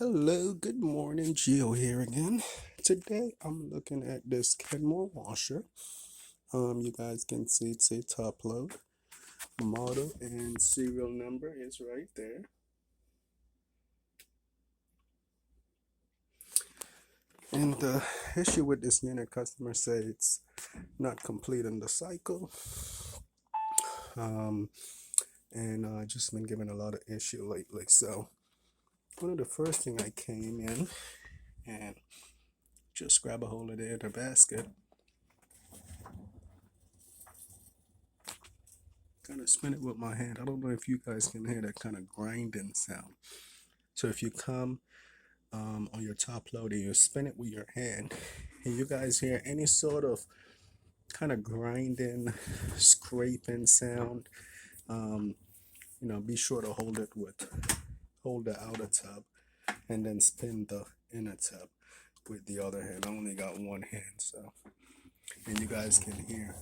Hello, good morning, Gio here again. Today I'm looking at this Kenmore washer. You guys can see it's a top load. Model and serial number is right there. And the issue with this unit, customers say it's not complete in the cycle. Um, and just been given a lot of issue lately. So one of the first thing I came in and just grab a hold of the inner basket, kind of spin it with my hand. I don't know if you guys can hear that kind of grinding sound. So if you come on your top load and you spin it with your hand, and you guys hear any sort of kind of grinding, scraping sound, um, be sure to hold the outer tub and then spin the inner tub with the other hand. I only got one hand, so, and you guys can hear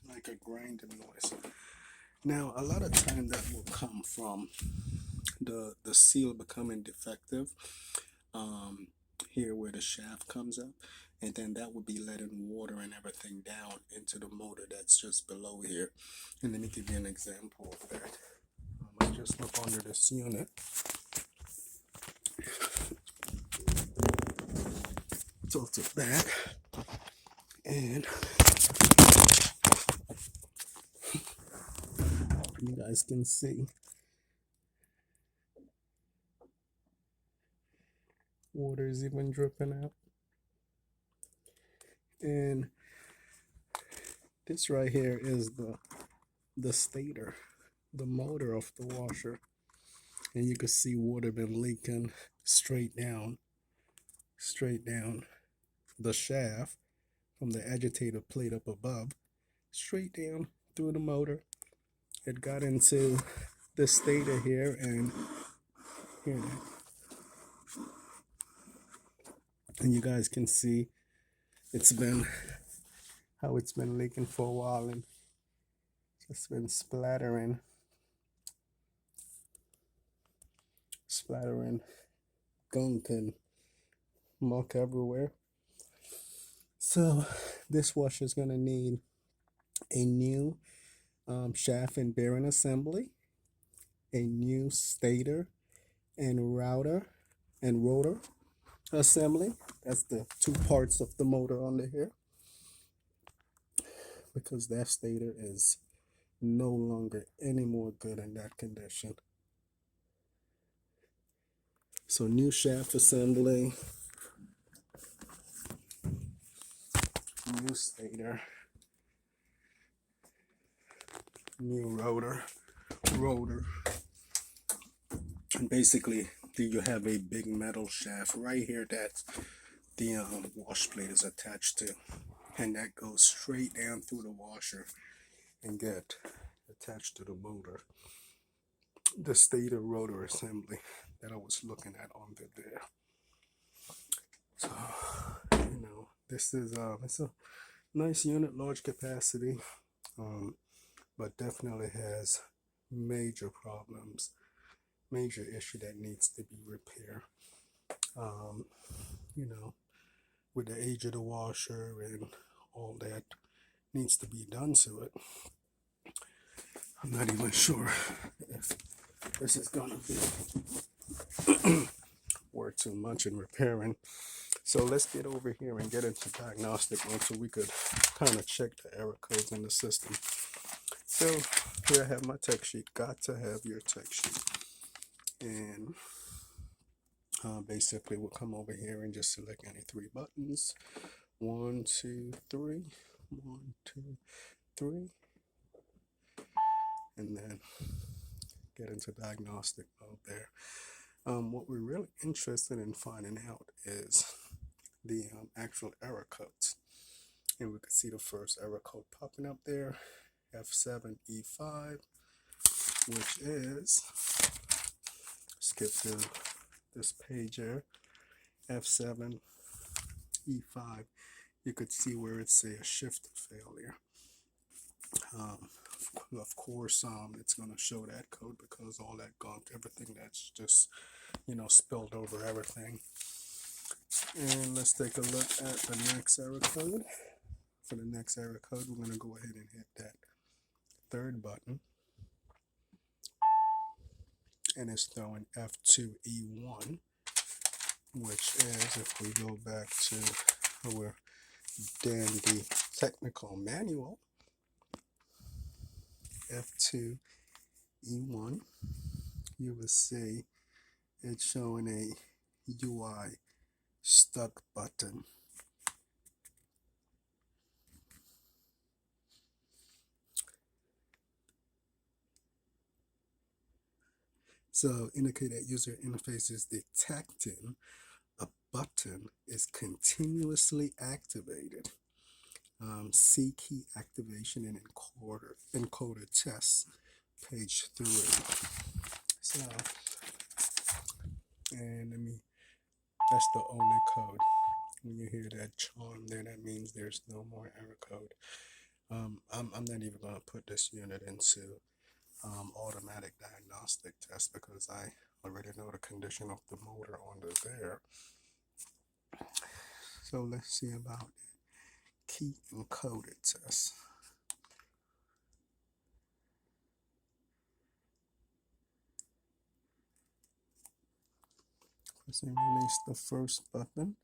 like a grinding noise. Now, a lot of time that will come from the seal becoming defective, um, here where the shaft comes up, and then that would be letting water and everything down into the motor that's just below here. And let me give you an example of that. I just look under this unit, tilt it back, and you guys can see water is even dripping out. And this right here is the stator, the motor of the washer, and you can see water been leaking straight down the shaft from the agitator plate up above, straight down through the motor. It got into the stator here, and here, and you guys can see it's been how it's been leaking for a while, and just been splattering gunk and muck everywhere. So this washer is gonna need a new shaft and bearing assembly, a new stator and rotor assembly. That's the two parts of the motor under here, because that stator is no longer any more good in that condition. So new shaft assembly, new stator, new rotor, and basically you have a big metal shaft right here that the wash plate is attached to, and that goes straight down through the washer and get attached to the motor. The stator rotor assembly that I was looking at under there. So this is it's a nice unit, large capacity, but definitely has major problems, major issue that needs to be repaired. Um, you know, with the age of the washer and all that needs to be done to it. I'm not even sure if this is gonna be worth too much in repairing. So let's get over here and get into diagnostic mode so we could kind of check the error codes in the system. So here I have my tech sheet. Got to have your tech sheet. And basically we'll come over here and just select any three buttons. 1, 2, 3. 1, 2, 3. And then get into diagnostic mode there. What we're really interested in finding out is the actual error codes. And we can see the first error code popping up there, F7E5, which is, skip to this page here, F7E5. You could see where it's a shift failure. Um, of course, it's going to show that code because all that gunk, everything that's just, spilled over everything. And let's take a look at the next error code. For the next error code, we're going to go ahead and hit that third button. And it's throwing F2E1, which is, if we go back to our dandy technical manual, F2E1, you will see it's showing a UI stuck button. So indicate that user interface is detecting a button is continuously activated. C key activation and encoder test, page 3. So, and that's the only code. When you hear that charm there, that means there's no more error code. I'm not even going to put this unit into automatic diagnostic test because I already know the condition of the motor under there. So let's see about key encoder test. Press and release the first button.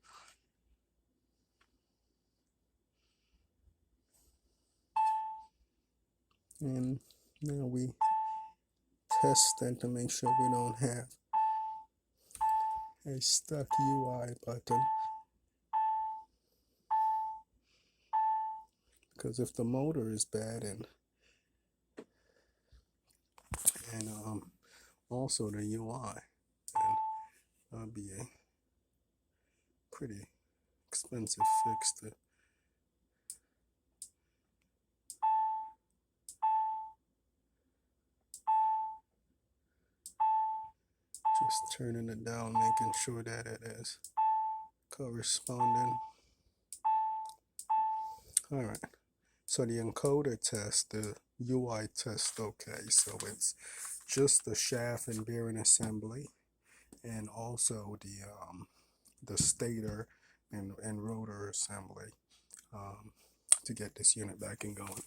And now we test that to make sure we don't have a stuck UI button. Because if the motor is bad and also the UI, then that'll be a pretty expensive fix to just turning it down, making sure that it is corresponding. All right. So the encoder test, the UI test, okay. So it's just the shaft and bearing assembly, and also the stator and rotor assembly to get this unit back and going.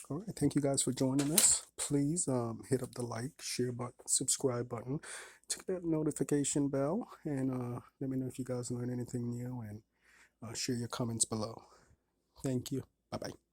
All right, thank you guys for joining us. Please hit up the like, share button, subscribe button, tick that notification bell, and let me know if you guys learned anything new, and share your comments below. Thank you. Bye-bye.